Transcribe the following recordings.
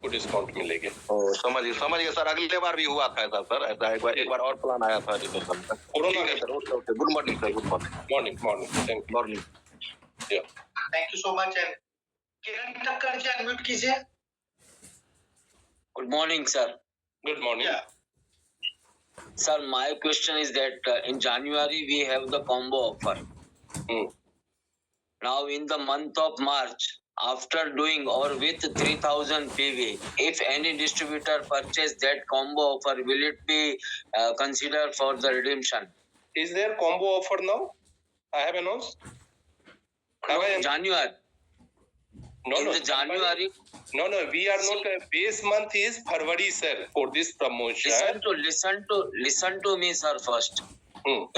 आपको डिस्काउंट मिलेगी। समझ गए सर, अगले बार भी हुआ था ऐसा सर, ऐसा एक बार और प्लान आया था कोरोना ठीक है sir, okay, good morning sir, good morning. Morning morning. Thank you so much. And Kiran Thakkar ji unmute कीजिए। Good morning, sir. Good morning. Sir, my question is that in January we have the combo offer. Now in the month of March, after doing or with 3000 PV, if any distributor purchase that combo offer, will it be considered for the redemption? Is there combo offer now? I have announced. January. No, in the January. No, we are not. Base month is February, sir, for this promotion. Listen to me, sir, first.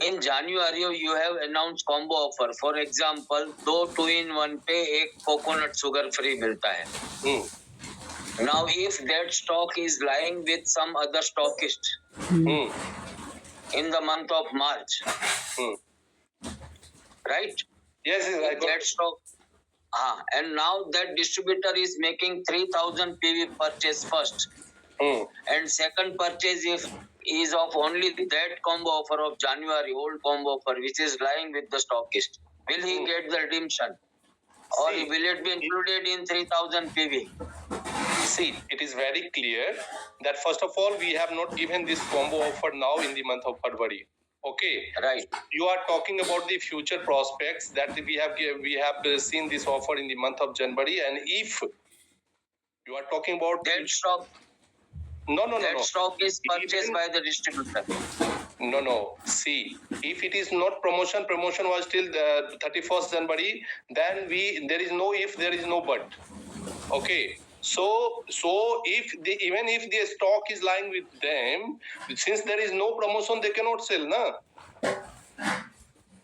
In January, you have announced combo offer. For example, 2 2-in-1 पे एक coconut sugar free मिलता है. Now, if that stock is lying with some other stockist in the month of March, right? Yes, I got that stock. And now that distributor is making 3000 PV purchase first. And second purchase is of only that combo offer of January, old combo offer, which is lying with the stockist. Will he get the redemption? Or will it be included in 3000 PV? See, it is very clear that first of all, we have not given this combo offer now in the month of February. Okay. Right. You are talking about the future prospects that we have seen this offer in the month of January, and if you are talking about that stock. No. That stock is purchased by the distributor. No. See, if it is not promotion was till the 31st January, then there is no if, there is no but. Okay. So even if the stock is lying with them, since there is no promotion, they cannot sell, na?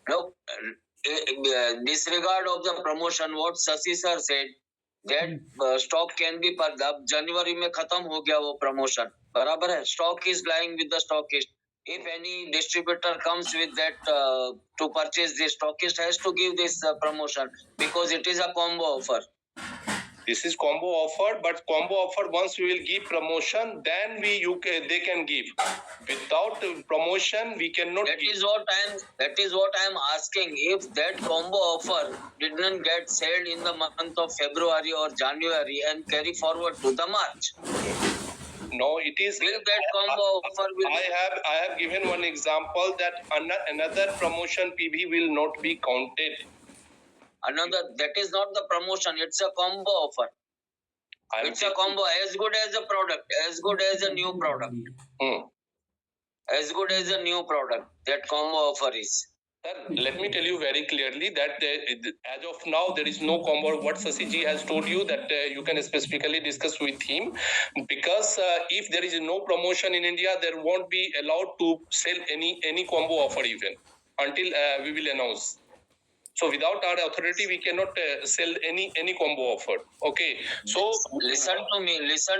No. Disregard of the promotion, what Sasi sir said, that stock can be पर अब जनवरी में खत्म हो गया वो promotion, बराबर है. Stock is lying with the stockist. If any distributor comes with that to purchase, the stockist has to give this promotion because it is a combo offer. This is combo offer, but combo offer once we will give promotion, then they can give. Without promotion, we cannot. That is what I am asking. If that combo offer didn't get sold in the month of February or January and carry forward to the March. No, it is. Will that combo offer? I have given one example that another promotion PV will not be counted. That is not the promotion, it's a combo offer. It's a combo, as good as a product, as good as a new product. As good as a new product, that combo offer is. Sir, let me tell you very clearly that as of now, there is no combo. What Sasi ji has told you that you can specifically discuss with him, because if there is no promotion in India, there won't be allowed to sell any combo offer even until we will announce. So without our authority, we cannot sell any combo offer. Okay. So listen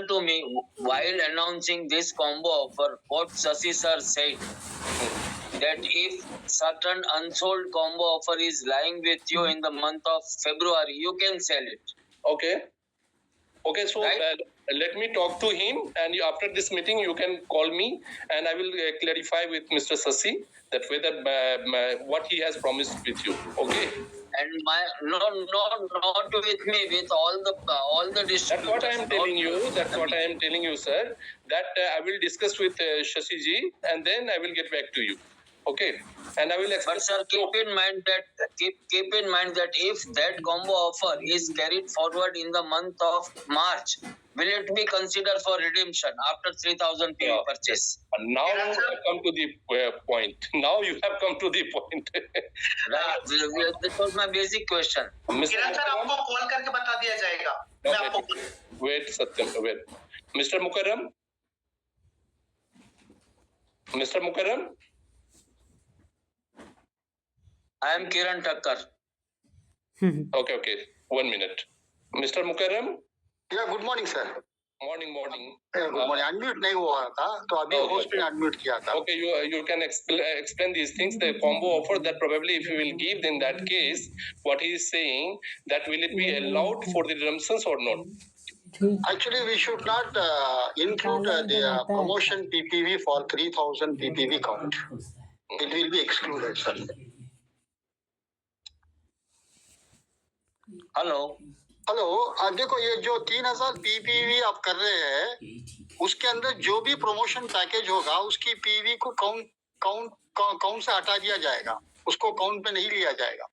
to me. While announcing this combo offer, what Sasi sir said, that if certain unsold combo offer is lying with you in the month of February, you can sell it. Okay. So right? Let me talk to him, and after this meeting, you can call me, and I will clarify with Mr. Sasi that whether what he has promised with you. Okay. And not with me, with all the distributors. That's what I am telling you. That's what I am telling you, sir. That I will discuss with Shashi ji, and then I will get back to you. Okay. And I will explain. But sir, keep in mind that if that combo offer is carried forward in the month of March, will it be considered for redemption after 3000 PV purchase? Now you have come to the point. Right. This was my basic question. Kiran sir आपको call करके बता दिया जाएगा. मैं आपको wait Satyam, wait. Mr. Mukarram. I am Kiran Thakkar. Okay. 1 minute. Mr. Mukarram. Yeah, good morning, sir. Morning. Good morning. Unmute नहीं हुआ था, तो अभी host ने unmute किया था. Okay, you can explain these things. The combo offer that probably if you will give, in that case, what he is saying that will it be allowed for the redemptions or not? Actually, we should not include the promotion PPV for 3000 PPV count. It will be excluded, sir. Hello hello, देखो ये जो 3000 PPV आप कर रहे हैं, उसके अंदर जो भी प्रमोशन पैकेज होगा उसकी PV को काउंट से हटा दिया जाएगा, उसको काउंट में नहीं लिया जाएगा.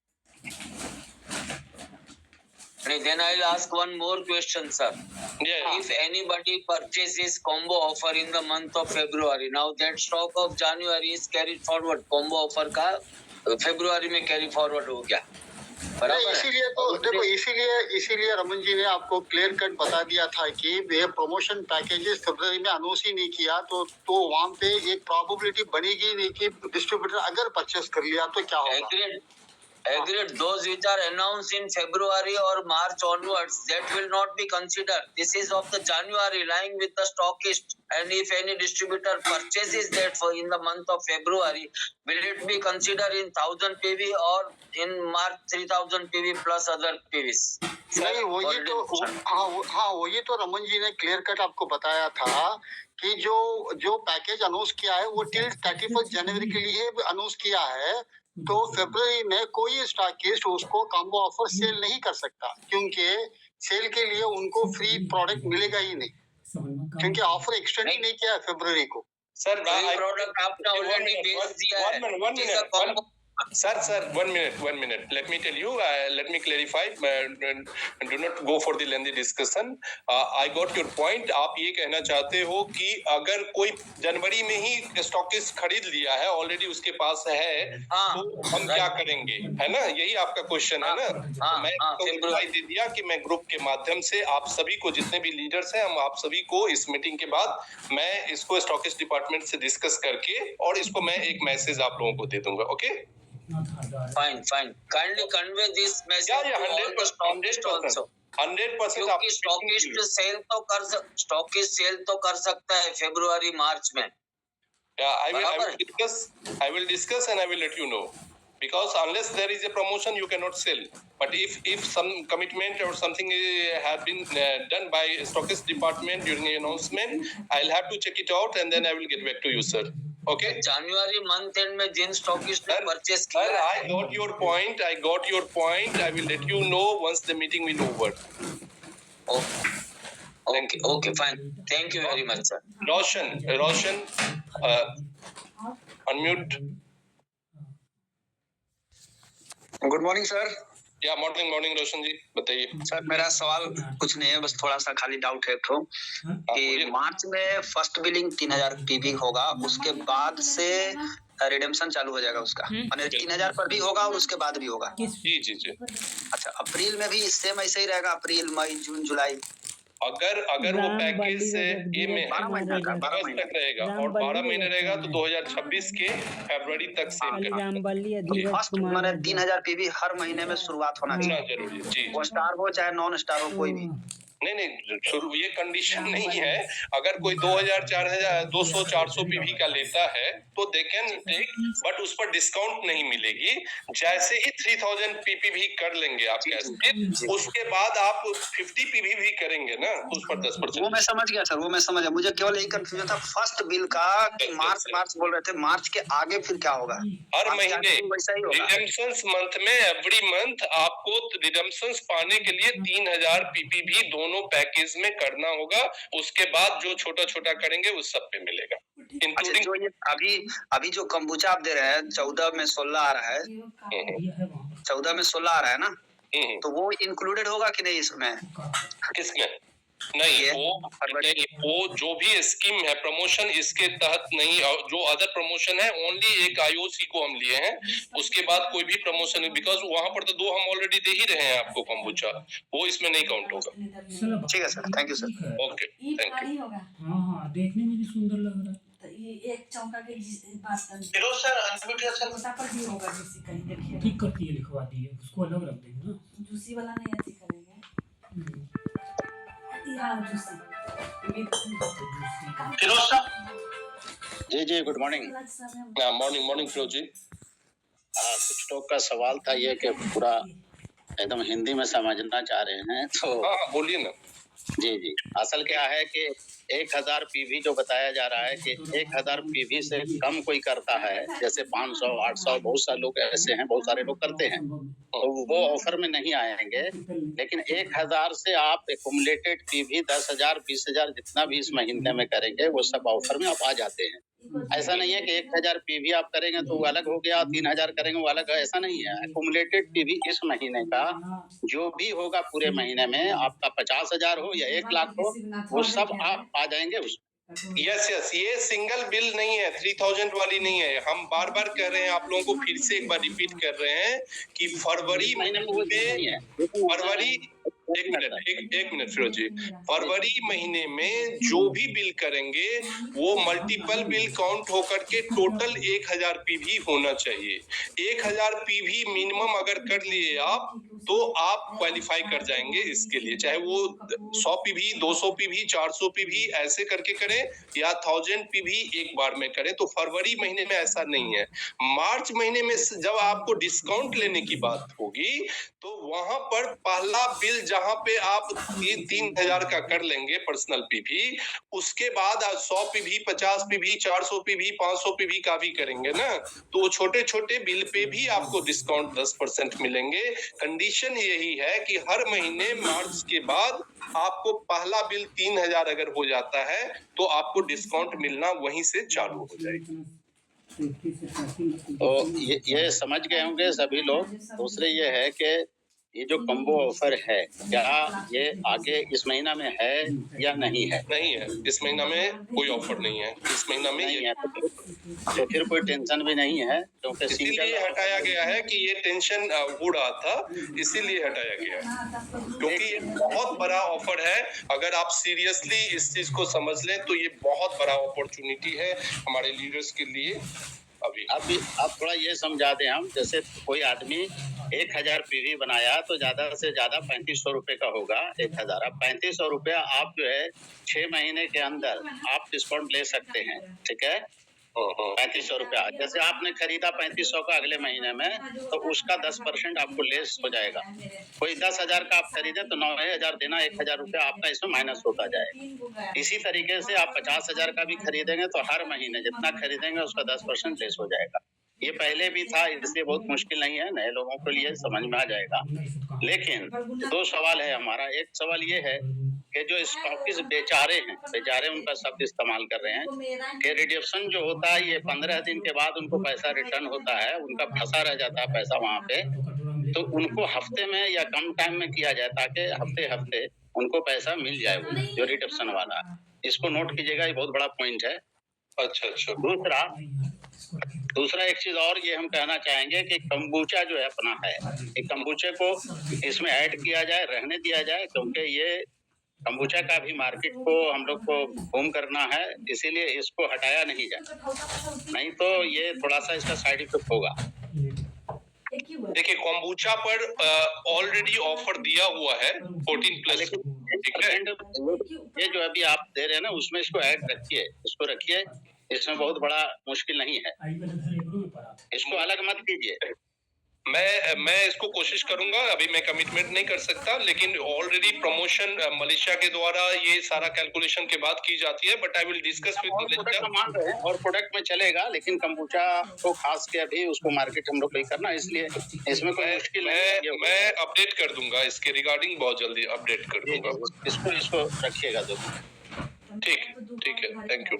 Then I'll ask one more question, sir. Yeah. If anybody purchases combo offer in the month of February, now that stock of January is carried forward, combo offer का February में carry forward हो गया, बराबर है? इसीलिए तो देखो, इसीलिए रमन जी ने आपको क्लियर कट बता दिया था कि ये प्रमोशन पैकेजेस फरवरी में अनाउंस ही नहीं किया तो वहाँ पे एक प्रोबेबिलिटी बनेगी नहीं कि डिस्ट्रीब्यूटर अगर परचेस कर लिया तो क्या होगा. Agreed. Those which are announced in February or March onwards, that will not be considered. This is of the January lying with the stockist. And if any distributor purchases that for in the month of February, will it be considered in 1000 PV or in March 3000 PV plus other PVs? नहीं, वही तो रमन जी ने clear cut आपको बताया था कि जो package announce किया है वो टिल 31 जनवरी के लिए अनाउंस किया है. तो फरवरी में कोई स्टॉकिस्ट उसको कॉम्बो ऑफर सेल नहीं कर सकता, क्योंकि सेल के लिए उनको फ्री प्रोडक्ट मिलेगा ही नहीं, क्योंकि ऑफर एक्सटेंड ही नहीं किया है फरवरी को. Sir, प्रोडक्ट आपने ऑलरेडी बेच दिया है. Sir, 1 minute. Let me tell you, let me clarify. Do not go for the lengthy discussion. I got your point. आप ये कहना चाहते हो कि अगर कोई जनवरी में ही स्टॉकिस्ट खरीद लिया है, ऑलरेडी उसके पास है, तो हम क्या करेंगे, है ना? यही आपका क्वेश्चन है ना? मैं आपको रिप्लाई दे दिया कि मैं ग्रुप के माध्यम से आप सभी को, जितने भी लीडर्स हैं, हम आप सभी को इस मीटिंग के बाद मैं इसको स्टॉकिस्ट डिपार्टमेंट से डिस्कस करके और इसको मैं एक मैसेज आप लोगों को दे दूंगा. Okay? Fine. Kindly convey this message to all the stockists also. 100% आप स्टॉकिस्ट सेल तो कर सकता है फरवरी मार्च में. I will discuss and I will let you know, because unless there is a promotion you cannot sell. But if some commitment or something have been done by stockist department during the announcement, I'll have to check it out and then I will get back to you, sir. Okay? January month and में जिन stockist ने purchase किया. Sir, I got your point. I will let you know once the meeting will over. Okay, fine. Thank you very much, sir. Roshan, unmute. Good morning sir. या morning रोशन जी, बताइए. Sir मेरा सवाल कुछ नहीं है, बस थोड़ा सा खाली डाउट है तो कि मार्च में फर्स्ट बिलिंग 3000 पीवी होगा, उसके बाद से रिडेम्पशन चालू हो जाएगा उसका, माने 3000 पर भी होगा और उसके बाद भी होगा. जी. अच्छा, अप्रैल में भी सेम ऐसे ही रहेगा, अप्रैल मई जून जुलाई? अगर वो पैकेज से ये में 12 महीने का 12 तक रहेगा और 12 महीने रहेगा तो 2026 के फरवरी तक सेल करेंगे. फर्स्ट माने 3000 पीवी हर महीने में शुरुआत होना चाहिए. जरूरी है जी. वो स्टार हो चाहे नॉन स्टार हो, कोई भी. नहीं, शुरू ये कंडीशन नहीं है. अगर कोई 2000 4000 200 400 पीवी का लेता है तो दे कैन टेक, बट उस पर डिस्काउंट नहीं मिलेगी. जैसे ही 3000 पीपी भी कर लेंगे आप कैसे, उसके बाद आप 50 पीवी भी करेंगे ना, तो उस पर 10%. वो मैं समझ गया सर, वो मैं समझ गया. मुझे केवल यही कंफ्यूजन था फर्स्ट बिल का कि मार्च बोल रहे थे, मार्च के आगे फिर क्या होगा? हर महीने वैसा ही होगा. रिडेम्पशंस मंथ में एवरी मंथ आपको रिडेम्पशंस पाने के लिए 3000 पीपी भी दोनों पैकेज में करना होगा. उसके बाद जो छोटा करेंगे उस सब पे मिलेगा, इंक्लूडिंग जो ये अभी जो कंबूचा आप दे रहे हैं 14 में 16 आ रहा है, 14 में 16 आ रहा है ना, तो वो इंक्लूडेड होगा कि नहीं इसमें? किसमें? नहीं, वो जो भी स्कीम है प्रमोशन इसके तहत नहीं. जो अदर प्रमोशन है ओनली एक आईओसी को हम लिए हैं, उसके बाद कोई भी प्रमोशन नहीं, बिकॉज वहां पर तो 2 हम ऑलरेडी दे ही रहे हैं आपको कंबूचा, वो इसमें नहीं काउंट होगा. ठीक है sir, thank you sir. Okay, thank you. हाँ, देखने में भी सुंदर लग रहा है. ये एक चौका के बात कर. Firoz sir unmute sir. छोटा पर भी होगा जूसी, कहीं देखिए. ठीक करती है, लिखवा दी है, उसको अलग रख देंगे ना. जूसी वाला नहीं अच्छी करेंगे. हाँ, जूसी. फिरोज सर. जी गुड मॉर्निंग. मॉर्निंग फिरोज जी. कुछ लोग का सवाल था ये कि पूरा एकदम हिंदी में समझना चाह रहे हैं, तो हाँ, बोलिए ना. जी जी, असल क्या है कि 1000 पीवी जो बताया जा रहा है कि 1000 पीवी से कम कोई करता है, जैसे 500, 800, बहुत सारे लोग ऐसे हैं, बहुत सारे लोग करते हैं, तो वो ऑफर में नहीं आएंगे। लेकिन 1000 से आप एक्युमुलेटेड पीवी 10,000, 20,000 जितना भी इस महीने में करेंगे, वो सब ऑफर में आप आ जाते हैं। ऐसा नहीं है कि 1000 पीवी आप करेंगे तो वो अलग हो गया, 3000 करेंगे वो अलग है, ऐसा नहीं है। एक्युमुलेटेड पीवी इस महीने का जो भी होगा पूरे महीने में, आपका 50,000 हो या 1 लाख हो, वो सब आप आ जाएंगे उसमें। यस यस, ये सिंगल बिल नहीं है, 3000 वाली नहीं है। हम बार बार कह रहे हैं, आप लोगों को फिर से एक बार रिपीट कर रहे हैं कि फरवरी महीने में फरवरी एक मिनट फिरोज जी, फरवरी महीने में जो भी बिल करेंगे वो मल्टीपल बिल काउंट होकर के टोटल 1000 पीवी होना चाहिए। 1000 पीवी मिनिमम अगर कर लिए आप तो आप क्वालिफाई कर जाएंगे इसके लिए, चाहे वो 100 पीवी, 200 पीवी, 400 पीवी ऐसे करके करें या 1000 पीवी एक बार में करें। तो फरवरी महीने में ऐसा नहीं है। मार्च महीने में जब आपको डिस्काउंट लेने की बात होगी तो वहां पर पहला बिल जहां पे आप 3000 का कर लेंगे पर्सनल पीवी, उसके बाद 100 पीवी, 50 पीवी, 400 पीवी, 500 पीवी का भी करेंगे ना, तो छोटे छोटे बिल पे भी आपको डिस्काउंट 10% मिलेंगे। कंडीशन यही है कि हर महीने मार्च के बाद आपको पहला बिल 3000 अगर हो जाता है तो आपको डिस्काउंट मिलना वहीं से चालू हो जाएगी। तो ये समझ गए होंगे सभी लोग। दूसरे ये है कि ये जो कम्बो ऑफर है, क्या ये आगे इस महीना में है या नहीं है? नहीं है, इस महीना में कोई ऑफर नहीं है। इस महीना में नहीं है तो फिर कोई टेंशन भी नहीं है, क्योंकि इसीलिए हटाया गया है कि ये टेंशन हो रहा था, इसीलिए हटाया गया है, क्योंकि ये बहुत बड़ा ऑफर है। अगर आप सीरियसली इस चीज को समझ लें तो ये बहुत बड़ा अपॉर्चुनिटी है हमारे लीडर्स के लिए। अभी आप थोड़ा ये समझा दें हम, जैसे कोई आदमी 1000 पीवी बनाया तो ज्यादा से ज्यादा 3500 रुपए का होगा 1000। अब 3500 रुपया आप जो है 6 महीने के अंदर आप डिस्काउंट ले सकते हैं, ठीक है। 3500 रुपया जैसे आपने खरीदा 3500 का अगले महीने में, तो उसका 10% आपको लेस हो जाएगा। कोई 10,000 का आप खरीदे तो 9,000 देना, 1,000 रुपया आपका इसमें माइनस होता जाएगा। इसी तरीके से आप 50,000 का भी खरीदेंगे तो हर महीने जितना खरीदेंगे उसका 10% लेस हो जाएगा। ये पहले भी था, इसलिए बहुत मुश्किल नहीं है, नए लोगों के लिए समझ में आ जाएगा। लेकिन 2 सवाल है हमारा। एक सवाल ये है कि जो स्टॉकिस्ट बेचारे हैं, बेचारे उनका शब्द इस्तेमाल कर रहे हैं कि रिडक्शन जो होता है ये 15 दिन के बाद उनको पैसा रिटर्न होता है, उनका फंसा रह जाता है पैसा वहाँ पे, तो उनको हफ्ते में या कम टाइम में किया जाए ताकि हफ्ते हफ्ते उनको पैसा मिल जाए, वो जो रिडक्शन वाला। इसको नोट कीजिएगा, ये बहुत बड़ा पॉइंट है। अच्छा। दूसरा एक चीज और ये हम कहना चाहेंगे कि कंबूचा जो है अपना है, एक कंबूचे को इसमें ऐड किया जाए, रहने दिया जाए, क्योंकि ये कंबूचा का भी मार्केट को हम लोग को बूम करना है, इसीलिए इसको हटाया नहीं जाए, नहीं तो ये थोड़ा सा इसका साइड इफेक्ट होगा। देखिए, कॉम्बूचा पर ऑलरेडी ऑफर दिया हुआ है 14+, ठीक है। ये जो अभी आप दे रहे हैं ना, उसमें इसको ऐड रखिए, इसको रखिए, इसमें बहुत बड़ा मुश्किल नहीं है, इसको अलग मत कीजिए। मैं इसको कोशिश करूंगा, अभी मैं कमिटमेंट नहीं कर सकता, लेकिन ऑलरेडी प्रमोशन मलेशिया के द्वारा ये सारा कैलकुलेशन के बाद की जाती है, but I will discuss with Malaysia. और प्रोडक्ट में चलेगा, लेकिन कंबूचा को खास के अभी उसको मार्केट हम लोग नहीं करना, इसलिए इसमें कोई मुश्किल नहीं। मैं अपडेट कर दूंगा इसके रिगार्डिंग, बहुत जल्दी अपडेट कर दूंगा। इसको रखिएगा जो। ठीक है, थैंक यू।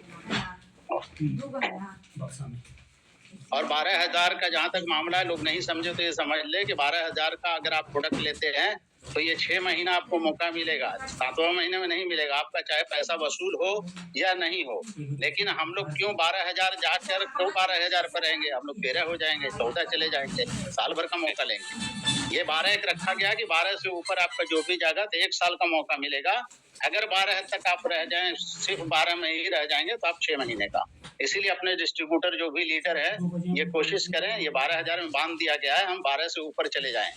और 12,000 का जहाँ तक मामला है, लोग नहीं समझे तो ये समझ ले कि 12,000 का अगर आप प्रोडक्ट लेते हैं तो ये 6 महीना आपको मौका मिलेगा, 7वें महीने में नहीं मिलेगा आपका, चाहे पैसा वसूल हो या नहीं हो। लेकिन हम लोग क्यों 12,000 जाकर क्यों 12,000 पर रहेंगे, हम लोग 13 हो जाएंगे, 14 चले जाएंगे, साल भर का मौका लेंगे। ये 12 एक रखा गया कि 12 से ऊपर आपका जो भी जाएगा तो 1 साल का मौका मिलेगा। अगर 12 तक आप रह जाएं, सिर्फ 12 में ही रह जाएंगे तो आप 6 महीने का। इसीलिए अपने डिस्ट्रीब्यूटर जो भी लीडर है, ये कोशिश करें, ये 12,000 में बांध दिया गया है, हम 12 से ऊपर चले जाएं,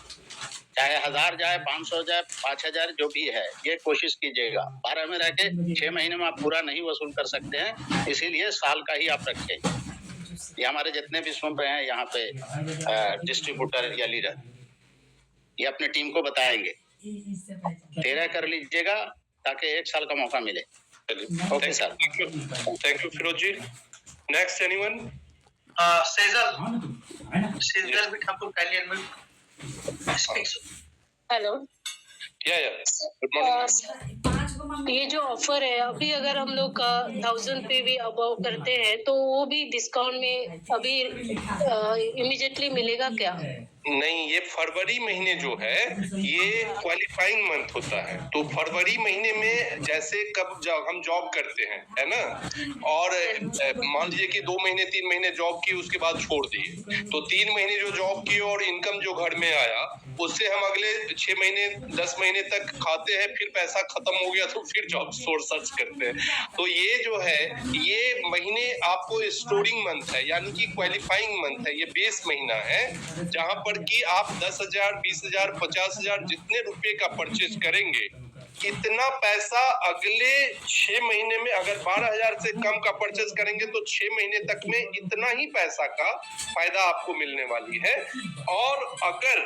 चाहे 1000 जाए, 500 जाए, 5000 जो भी है, ये कोशिश कीजिएगा। 12 में रह के 6 महीने में आप पूरा नहीं वसूल कर सकते हैं, इसीलिए साल का ही आप रखें। ये हमारे जितने भी सुन रहे हैं यहाँ पे डिस्ट्रीब्यूटर या लीडर, ये अपनी टीम को बताएंगे। 13 कर लीजिएगा, ताकि 1 साल का मौका मिले। Okay sir. Thank you Firoz ji. Next anyone? Sejal भी Thakur kindly unmute. Speak, sir. Hello, yeah good morning. ये जो ऑफर है अभी अगर हम लोग 1000 PV अबव करते हैं तो वो भी डिस्काउंट में अभी इमीडिएटली मिलेगा क्या? नहीं, ये फरवरी महीने जो है ये क्वालिफाइंग मंथ होता है। तो फरवरी महीने में जैसे कब हम जॉब करते हैं, है ना, और मान लीजिए कि 2 महीने 3 महीने जॉब की, उसके बाद छोड़ दिए, तो 3 महीने जो जॉब की और इनकम जो घर में आया उससे हम अगले 6 महीने 10 महीने तक खाते हैं, फिर पैसा खत्म हो गया तो फिर जॉब सोर्स सर्च करते हैं। तो ये जो है ये महीने आपको स्टोरिंग मंथ है, यानी कि क्वालिफाइंग मंथ है। ये बेस महीना है जहां पर कि आप 10,000 20,000 50,000 जितने रुपए का परचेज करेंगे, कितना पैसा अगले 6 महीने में, अगर 12,000 से कम का परचेज करेंगे तो 6 महीने तक में इतना ही पैसा का फायदा आपको मिलने वाली है। और अगर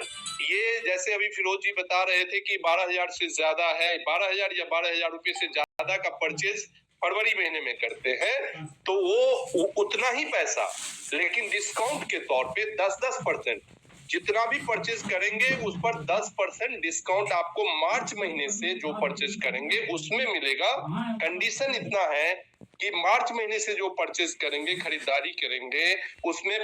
ये जैसे अभी फिरोज जी बता रहे थे कि 12,000 से ज्यादा है, 12,000 या 12,000 रुपए से ज्यादा का परचेज फरवरी महीने में करते हैं तो वो उतना ही पैसा, लेकिन डिस्काउंट के तौर पे 10% जितना भी परचेज करेंगे उस पर 10% डिस्काउंट आपको मार्च महीने से जो परचेज करेंगे उसमें मिलेगा। कंडीशन इतना है कि मार्च महीने से जो परचेज करेंगे, खरीदारी करेंगे, उसमें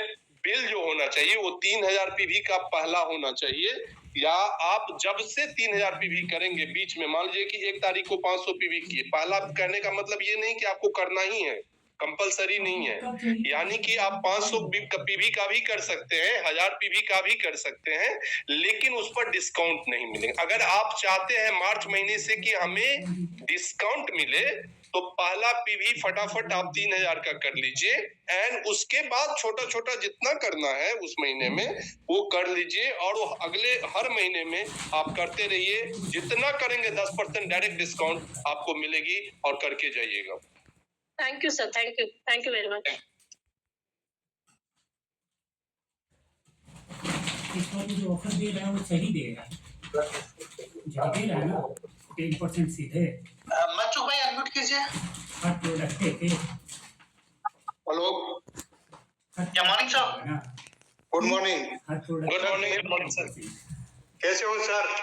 बिल जो होना चाहिए वो 3000 पीवी का पहला होना चाहिए, या आप जब से 3000 पीवी करेंगे बीच में, मान लीजिए कि 1 तारीख को 500 पीवी किए, पहला करने का मतलब ये नहीं कि आपको करना ही है, कंपलसरी नहीं है, यानी कि आप 500 पीवी का भी कर सकते हैं, 1000 पीवी का भी कर सकते हैं, लेकिन उस पर डिस्काउंट नहीं मिलेगा। अगर आप चाहते हैं मार्च महीने से कि हमें डिस्काउंट मिले तो पहला पीवी फटाफट आप 3000 का कर लीजिए, एंड उसके बाद छोटा छोटा जितना करना है उस महीने में वो कर लीजिए, और वो अगले हर महीने में आप करते रहिए। जितना करेंगे 10% डायरेक्ट डिस्काउंट आपको मिलेगी और करके जाइएगा। Thank you sir, thank you very much. इस बार जो ऑफर दे रहा है वो सही दे रहा है, जो दे रहा है ना 10% सीधे। मंचू भाई अनम्यूट कीजिए। हर प्रोडक्ट पे। Hello, yeah morning sir. Good morning. हर प्रोडक्ट। Good morning sir. कैसे हो सर?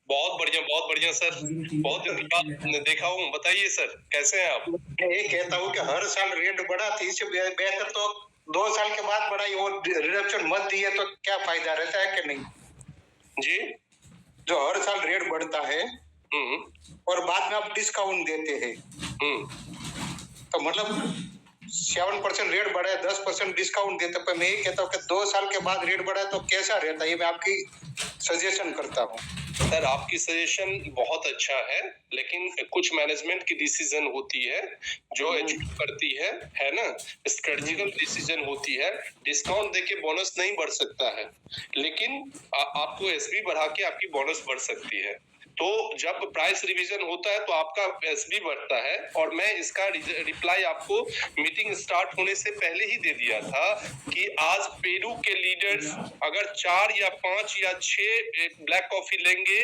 बहुत बढ़िया सर। बहुत दिन के बाद देखा हूँ। बताइए सर, कैसे हैं आप? मैं ये कहता हूँ कि हर साल रेट बढ़ा थी, इससे बेहतर तो 2 साल के बाद बढ़ा, वो रिडक्शन मत दिए तो क्या फायदा रहता है कि नहीं जी? जो हर साल रेट बढ़ता है और बाद में आप डिस्काउंट देते हैं, तो मतलब 7% रेट बढ़ा है, 10% डिस्काउंट देते, पर मैं ये कहता हूँ कि 2 साल के बाद रेट बढ़ा है तो कैसा रहता है, ये मैं आपकी सजेशन करता हूँ। सर आपकी सजेशन बहुत अच्छा है, लेकिन कुछ मैनेजमेंट की डिसीजन होती है जो एचक्यू करती है ना, स्ट्रेटेजिकल डिसीजन होती है। डिस्काउंट देके बोनस नहीं बढ़ सकता है, लेकिन आपको एसबी बढ़ा के आपकी बोनस बढ़ सकती है। तो जब प्राइस रिवीजन होता है तो आपका एसबी बढ़ता है, और मैं इसका रिप्लाई आपको मीटिंग स्टार्ट होने से पहले ही दे दिया था कि आज पेरू के लीडर्स अगर 4 या 5 या 6 ब्लैक कॉफी लेंगे,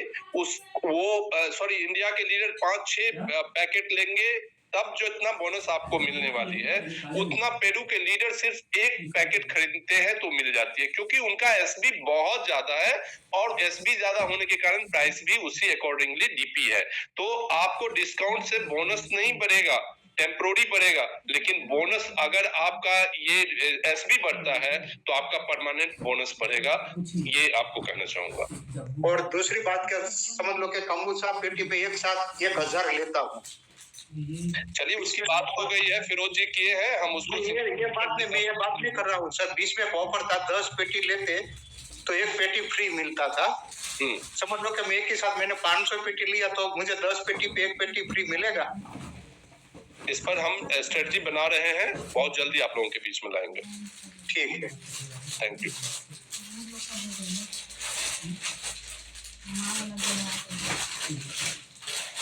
इंडिया के लीडर 5-6 पैकेट लेंगे, तब जो इतना बोनस आपको मिलने वाली है उतना पेरू के लीडर सिर्फ 1 पैकेट खरीदते हैं तो मिल जाती है, क्योंकि उनका एसबी बहुत ज्यादा है, और एसबी ज्यादा होने के कारण प्राइस भी उसी अकॉर्डिंगली डीपी है। तो आपको डिस्काउंट से बोनस नहीं बढ़ेगा, टेम्पोररी बढ़ेगा, लेकिन बोनस अगर आपका ये एसबी बढ़ता है तो आपका परमानेंट बोनस बढ़ेगा। ये आपको कहना चाहूंगा। और दूसरी बात क्या समझ लो कि कम्बुचा पेटी पे एक साथ 1000 लेता हूँ। चलिए उसकी बात हो गई है, फिरोज जी किए हैं, हम उसको ये बात नहीं कर रहा हूँ सर। बीच में ऑफर था, 10 पेटी लेते तो 1 पेटी फ्री मिलता था। समझ लो कि मैं एक के साथ मैंने 500 पेटी लिया तो मुझे 10 पेटी पे 1 पेटी फ्री मिलेगा। इस पर हम स्ट्रेटजी बना रहे हैं, बहुत जल्दी आप लोगों के बीच में लाएंगे। ठीक है, thank you.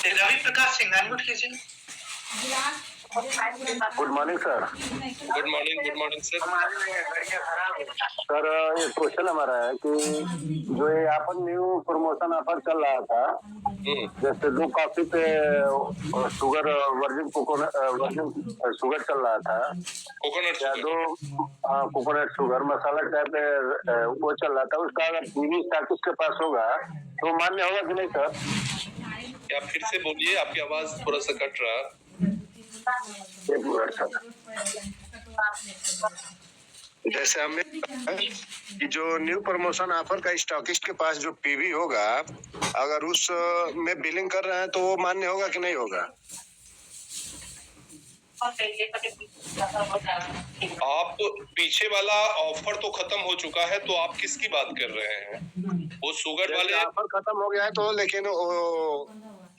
Ravi Prakash Singh unmute कीजिए। Good morning sir. Good morning sir. Sir ये क्वेश्चन हमारा है कि जो ये अपन न्यू प्रमोशन ऑफर चल रहा था, जैसे 2 कॉफी पे शुगर वर्जिन शुगर चल रहा था, कोकोनट या 2 कोकोनट शुगर मसाला चाय पे वो चल रहा था, उसका अगर पीवी स्टॉकिस्ट के पास होगा तो मान्य होगा कि नहीं सर? क्या फिर से बोलिए, आपकी आवाज थोड़ा सा कट रहा। एक मिनट सर। जैसे हमें कि जो न्यू प्रमोशन ऑफर का स्टॉकिस्ट के पास जो पीवी होगा, अगर उस में बिलिंग कर रहे हैं तो वो मान्य होगा कि नहीं होगा? आप पीछे वाला ऑफर तो खत्म हो चुका है, तो आप किसकी बात कर रहे हैं? वो शुगर वाले ऑफर खत्म हो गया है तो, लेकिन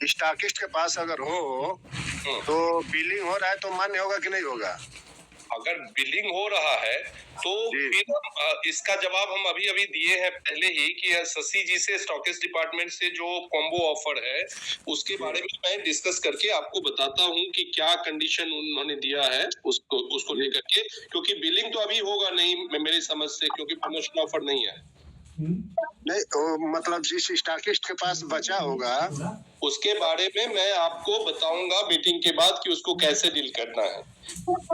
स्टॉकिस्ट के पास अगर हो तो बिलिंग हो रहा है तो मान्य होगा कि नहीं होगा? अगर बिलिंग हो रहा है तो फिर इसका जवाब हम अभी दिए हैं पहले ही कि शशि जी से स्टॉकिस्ट डिपार्टमेंट से जो कॉम्बो ऑफर है उसके बारे में मैं डिस्कस करके आपको बताता हूं कि क्या कंडीशन उन्होंने दिया है उसको लेकर के, क्योंकि बिलिंग तो अभी होगा नहीं मेरी समझ से, क्योंकि प्रमोशन ऑफर नहीं है। नहीं मतलब जिस स्टॉकिस्ट के पास बचा होगा उसके बारे में मैं आपको बताऊंगा मीटिंग के बाद कि उसको कैसे डील करना है।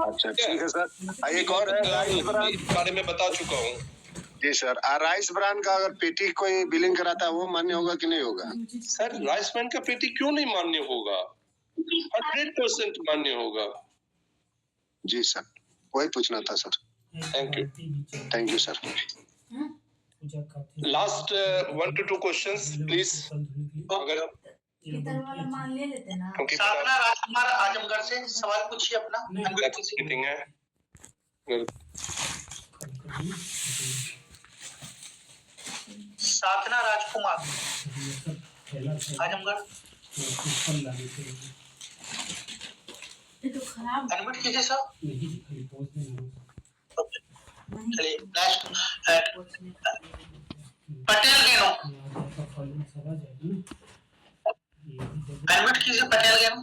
अच्छा ठीक है सर। एक और है, राइस ब्रांड के बारे में बता चुका हूँ। जी सर। राइस ब्रांड का अगर पेटी कोई बिलिंग कराता है वो मान्य होगा कि नहीं होगा? सर राइस ब्रांड का पेटी क्यों नहीं मान्य होगा? 100% मान्य होगा। जी सर, वही पूछना था sir. Thank you sir. Last 1 to 2 questions please. अगर मान ले लेते ना। साधना राजकुमार आजमगढ़ से सवाल पूछिए अपना। मीटिंग है। साधना राजकुमार आजमगढ़, ये तो खराब अनम्यूट कीजिए सर। चलिए नेक्स्ट पटेल गेनो, अनम्यूट कीजिए पटेल गेनो।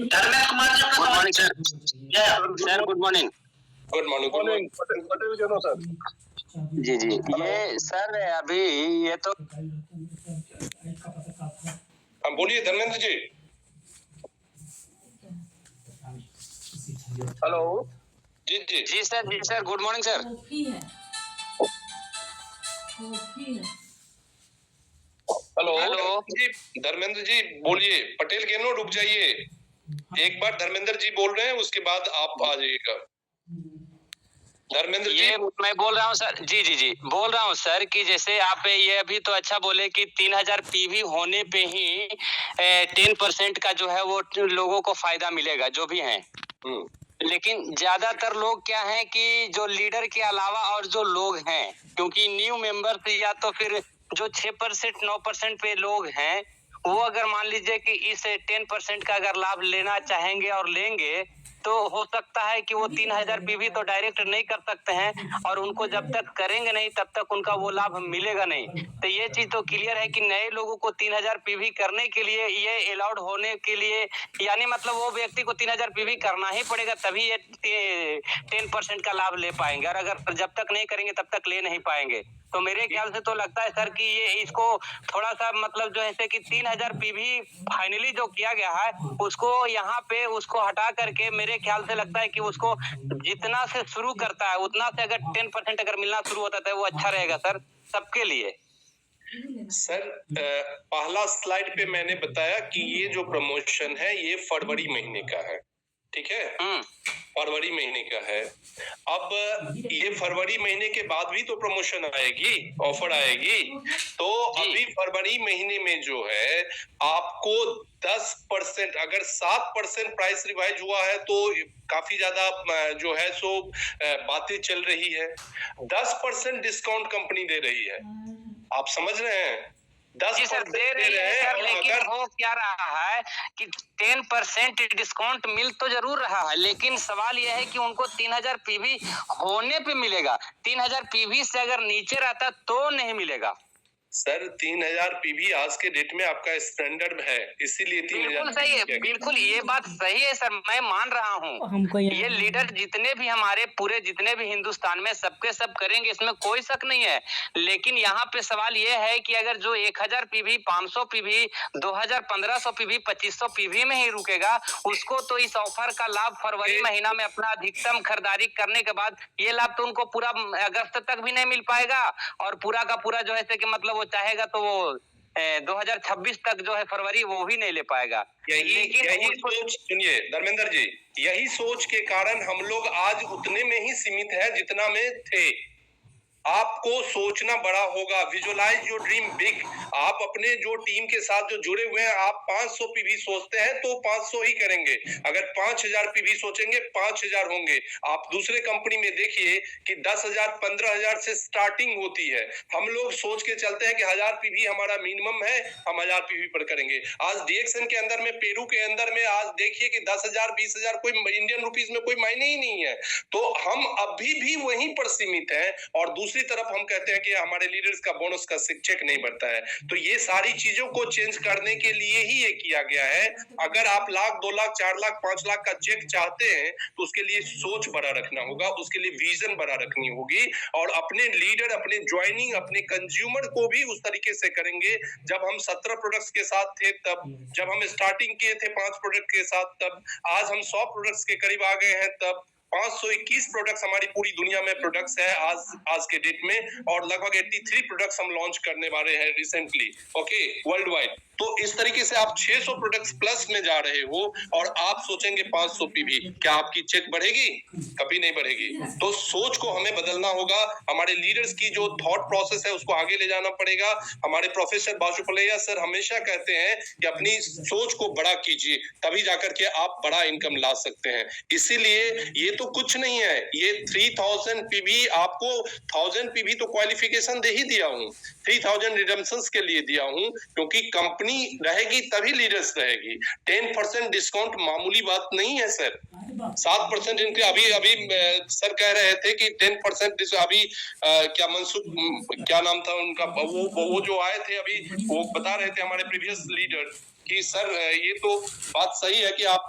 धर्मेंद्र कुमार जी अपना सवाल। Sir good morning. Good morning Patel गेनो सर। जी ये सर अभी ये तो हम बोलिए धर्मेंद्र जी। हेलो। जी sir good morning sir. Coffee है। हेलो जी धर्मेंद्र जी बोलिए। पटेल गेनो रुक जाइए, एक बार धर्मेंद्र जी बोल रहे हैं उसके बाद आप आ जाइएगा। धर्मेंद्र जी मैं बोल रहा हूँ सर। जी बोल रहा हूँ सर कि जैसे आप ये अभी तो अच्छा बोले कि 3000 पीवी होने पे ही 10% का जो है वो लोगों को फायदा मिलेगा जो भी है। लेकिन ज्यादातर लोग क्या है कि जो लीडर के अलावा और जो लोग हैं, क्योंकि न्यू मेंबर या तो फिर जो 6% 9% पे लोग हैं, वो अगर मान लीजिए कि इस 10% का अगर लाभ लेना चाहेंगे और लेंगे तो हो सकता है कि वो 3000 पीवी तो डायरेक्ट नहीं कर सकते हैं, और उनको जब तक करेंगे नहीं तब तक उनका वो लाभ मिलेगा नहीं। तो ये चीज तो क्लियर है कि नए लोगों को 3000 पीवी करने के लिए, ये अलाउड होने के लिए, यानी मतलब वो व्यक्ति को 3000 पीवी करना ही पड़ेगा, तभी ये 10% का लाभ ले पाएंगे, और अगर जब तक नहीं करेंगे तब तक ले नहीं पाएंगे। तो मेरे ख्याल से तो लगता है सर कि ये इसको थोड़ा सा मतलब जो है कि 3000 पीवी फाइनली जो किया गया है उसको यहाँ पे उसको हटा करके मेरे ख्याल से लगता है कि उसको जितना से शुरू करता है उतना से अगर 10% अगर मिलना शुरू होता है वो अच्छा रहेगा सर सबके लिए। सर पहला स्लाइड पे मैंने बताया कि ये जो प्रमोशन है ये फरवरी महीने का है, ठीक है? फरवरी महीने का है। अब ये फरवरी महीने के बाद भी तो प्रमोशन आएगी, ऑफर आएगी। तो अभी फरवरी महीने में जो है आपको 10%, अगर 7% प्राइस रिवाइज हुआ है तो काफी ज्यादा जो है सो बातें चल रही है। 10% डिस्काउंट कंपनी दे रही है, आप समझ रहे हैं? 10% दे रही है सर, लेकिन अगर हो क्या रहा है कि 10% डिस्काउंट मिल तो जरूर रहा है, लेकिन सवाल यह है कि उनको 3000 पीवी होने पे मिलेगा। 3000 पीवी से अगर नीचे रहता तो नहीं मिलेगा। सर 3000 पीवी आज के डेट में आपका स्टैंडर्ड है, इसीलिए 3000। बिल्कुल सही है, बिल्कुल ये बात सही है सर, मैं मान रहा हूँ। ये लीडर जितने भी हमारे पूरे जितने भी हिंदुस्तान में सबके सब करेंगे, इसमें कोई शक नहीं है। लेकिन यहाँ पे सवाल ये है कि अगर जो 1000 पीवी, 500 पीवी, 2000, 1500 पीवी, 2500 पीवी में ही रुकेगा, उसको तो इस ऑफर का लाभ फरवरी महीना में अपना अधिकतम खरीदारी करने के बाद ये लाभ तो उनको पूरा अगस्त तक भी नहीं मिल पाएगा, और पूरा का पूरा जो है कि मतलब वो चाहेगा तो वो 2026 तक जो है फरवरी वो भी नहीं ले पाएगा। यही सोच, सुनिए धर्मेंद्र जी, यही सोच के कारण हम लोग आज उतने में ही सीमित है जितना में थे। आपको सोचना बड़ा होगा, विजुअलाइज योर ड्रीम बिग। आप अपने जो टीम के साथ जो जुड़े हुए हैं, आप 500 पीवी सोचते हैं तो 500 ही करेंगे। अगर 5000 पीवी सोचेंगे 5000 होंगे। आप दूसरे कंपनी में देखिए कि 10,000 15,000 से स्टार्टिंग होती है। हम लोग सोच के चलते हैं कि 1000 पीवी हमारा मिनिमम है, हम 1000 पीवी पर करेंगे। आज डीएक्सन के अंदर में, पेरू के अंदर में आज देखिए कि 10,000 20,000 कोई इंडियन रुपीस में कोई मायने ही नहीं है। तो हम अभी भी वहीं पर सीमित हैं, और दूसरी तरफ हम कहते हैं कि हमारे लीडर्स का बोनस का चेक नहीं बढ़ता है। तो ये सारी चीजों को चेंज करने के लिए ही ये किया गया है। अगर आप लाख, 2 लाख, 4 लाख, 5 लाख का चेक चाहते हैं तो उसके लिए सोच बड़ा रखना होगा, उसके लिए विजन बड़ा रखनी होगी, और अपने लीडर, अपने ज्वाइनिंग, अपने कंज्यूमर को भी उस तरीके से करेंगे। जब हम 17 प्रोडक्ट्स के साथ थे तब, जब हम स्टार्टिंग किए थे 5 प्रोडक्ट के साथ तब, आज हम 100 प्रोडक्ट्स के करीब आ गए हैं तब, 521 प्रोडक्ट्स हमारी पूरी दुनिया में प्रोडक्ट्स है आज के डेट में, और लगभग 83 प्रोडक्ट्स हम लॉन्च करने वाले हैं रिसेंटली, ओके, वर्ल्ड वाइड। तो इस तरीके से आप 600 प्रोडक्ट्स प्लस में जा रहे हो, और आप सोचेंगे 500 पीवी, क्या आपकी चेक बढ़ेगी? कभी नहीं बढ़ेगी। तो सोच को हमें बदलना होगा। हमारे लीडर्स की जो थॉट प्रोसेस है उसको आगे ले जाना पड़ेगा। हमारे प्रोफेसर बासुपलैया सर हमेशा कहते हैं कि अपनी सोच को बड़ा कीजिए, तभी जाकर के आप बड़ा इनकम ला सकते हैं। इसीलिए ये तो कुछ नहीं है, ये 3000 पीवी, आपको 1000 पीवी तो क्वालिफिकेशन दे ही दिया हूँ, 3000 रिडम्पशंस के लिए दिया हूँ, क्योंकि कंपनी रहेगी तभी लीडर्स रहेगी। 10% डिस्काउंट मामूली बात नहीं है सर। 7% इनके अभी सर कह रहे थे कि 10% अभी क्या नाम था उनका, वो जो आए थे अभी, वो बता रहे थे हमारे प्रीवियस लीडर कि सर ये तो बात सही है कि आप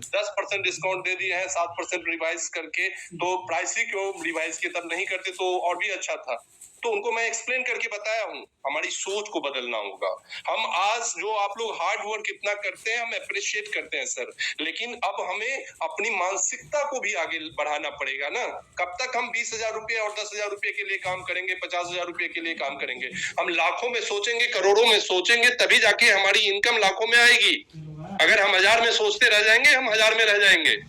10% डिस्काउंट दे दिए हैं 7% रिवाइज करके, तो प्राइस ही क्यों रिवाइज किए, तब नहीं करते तो और भी अच्छा था। तो उनको मैं एक्सप्लेन करके बताया हूँ, हमारी सोच को बदलना होगा। हम आज जो आप लोग हार्ड वर्क इतना करते हैं, हम अप्रिशिएट करते हैं सर, लेकिन अब हमें अपनी मानसिकता को भी आगे बढ़ाना पड़ेगा ना। कब तक हम 20,000 रुपए और 10,000 रुपए के लिए काम करेंगे, 50,000 रुपए के लिए काम करेंगे? हम लाखों में सोचेंगे, करोड़ों में सोचेंगे, तभी जाके हमारी इनकम लाखों में आएगी। अगर हम 1000 में सोचते रह जाएंगे, हम 1000 में रह जाएंगे।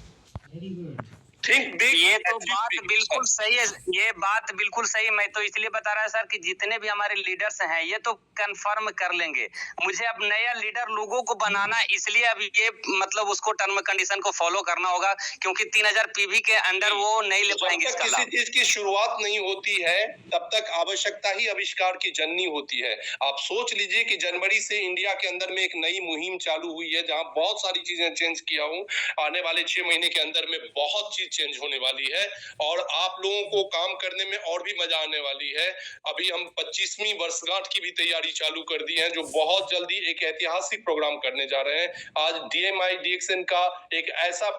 ये तो बात बिल्कुल सही है, ये बात बिल्कुल सही। मैं तो इसलिए बता रहा सर कि जितने भी हमारे लीडर्स हैं ये तो कंफर्म कर लेंगे। मुझे अब नया लीडर लोगों को बनाना, इसलिए अब ये मतलब उसको टर्म कंडीशन को फॉलो करना होगा, क्योंकि 3000 पीवी के अंडर वो नहीं ले पाएंगे इसका लाभ। किसी चीज की शुरुआत नहीं होती है तब तक आवश्यकता ही आविष्कार की जननी होती है। आप सोच लीजिए कि जनवरी से इंडिया के अंदर में एक नई मुहिम चालू हुई है, जहां बहुत सारी चीजें चेंज किया हूँ। आने वाले 6 महीने के अंदर में बहुत चीज चेंज होने वाली है, और आप लोगों को काम करने में और भी मजा आने वाली है। अभी हम 25वीं वर्षगांठ की भी तैयारी चालू कर दी है, जो बहुत जल्दी एक ऐतिहासिक प्रोग्राम करने जा रहे हैं। आज DMI DXN का एक ऐसा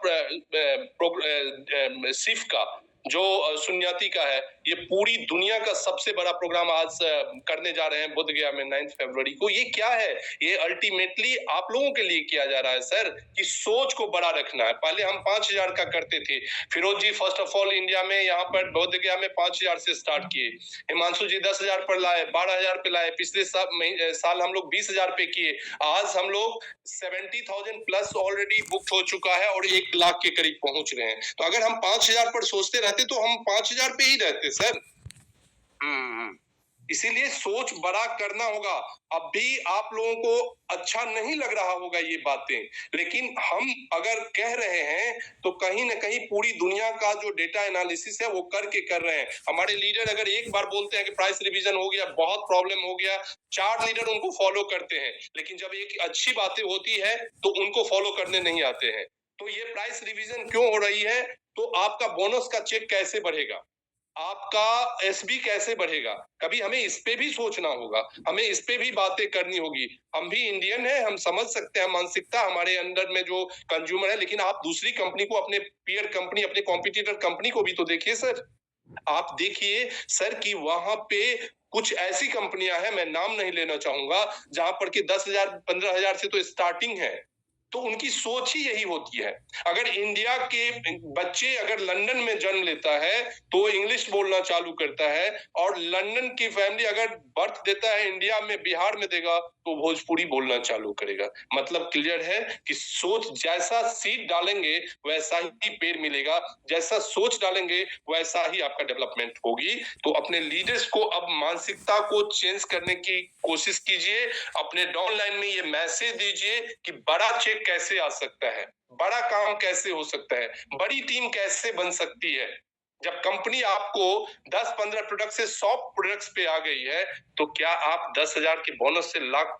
सिफ का जो सुन्याती का है, ये पूरी दुनिया का सबसे बड़ा प्रोग्राम आज करने जा रहे हैं बोधगया में 9 फरवरी को। ये क्या है? ये अल्टीमेटली आप लोगों के लिए किया जा रहा है सर, कि सोच को बड़ा रखना है। पहले हम 5000 का करते थे। फिरोज जी फर्स्ट ऑफ ऑल इंडिया में यहाँ पर बोधगया में 5000 से स्टार्ट किए। हिमांशु जी 10,000 पर लाए, 12,000 पे लाए। पिछले साल हम लोग 20,000 पे किए। आज हम लोग 70,000 प्लस ऑलरेडी बुक हो चुका है, और 1 लाख के करीब पहुंच रहे हैं। तो अगर हम 5000 पर सोचते रहते तो हम 5000 पे ही रहते सर। इसीलिए सोच बड़ा करना होगा। अब भी आप लोगों को अच्छा नहीं लग रहा होगा ये बातें, लेकिन हम अगर कह रहे हैं तो कहीं ना कहीं पूरी दुनिया का जो डेटा एनालिसिस है वो करके कर रहे हैं। हमारे लीडर अगर एक बार बोलते हैं कि प्राइस रिवीजन हो गया, बहुत प्रॉब्लम हो गया, 4 लीडर उनको फॉलो करते हैं, लेकिन जब एक अच्छी बातें होती है तो उनको फॉलो करने नहीं आते हैं। तो ये प्राइस रिवीजन क्यों हो रही है? तो आपका बोनस का चेक कैसे बढ़ेगा? आपका एसबी कैसे बढ़ेगा, कभी हमें इस पे भी सोचना होगा, हमें इस पे भी बातें करनी होगी। हम भी इंडियन हैं, हम समझ सकते हैं मानसिकता हमारे अंदर में जो कंज्यूमर है, लेकिन आप दूसरी कंपनी को, अपने पीयर कंपनी, अपने कॉम्पिटिटर कंपनी को भी तो देखिए सर। आप देखिए सर कि वहां पे कुछ ऐसी कंपनियां हैं, मैं नाम नहीं लेना चाहूंगा, जहां पर कि 10,000 15,000 से तो स्टार्टिंग है। तो उनकी सोच ही यही होती है। अगर इंडिया के बच्चे अगर लंदन में जन्म लेता है तो इंग्लिश बोलना चालू करता है, और लंदन की फैमिली अगर बर्थ देता है इंडिया में, बिहार में देगा तो भोजपुरी बोलना चालू करेगा। मतलब क्लियर है कि सोच, जैसा सीड डालेंगे वैसा ही पेड़ मिलेगा, जैसा सोच डालेंगे वैसा ही आपका डेवलपमेंट होगी। तो अपने लीडर्स को अब मानसिकता को चेंज करने की कोशिश कीजिए, अपने डाउनलाइन में ये मैसेज दीजिए कि बड़ा चेक कैसे आ सकता है, बड़ा काम कैसे हो सकता है, बड़ी टीम कैसे बन सकती है। जब कंपनी आपको 10-15 प्रोडक्ट से 100 प्रोडक्ट्स पे आ गई है, तो क्या आप 10,000 के बोनस से लाख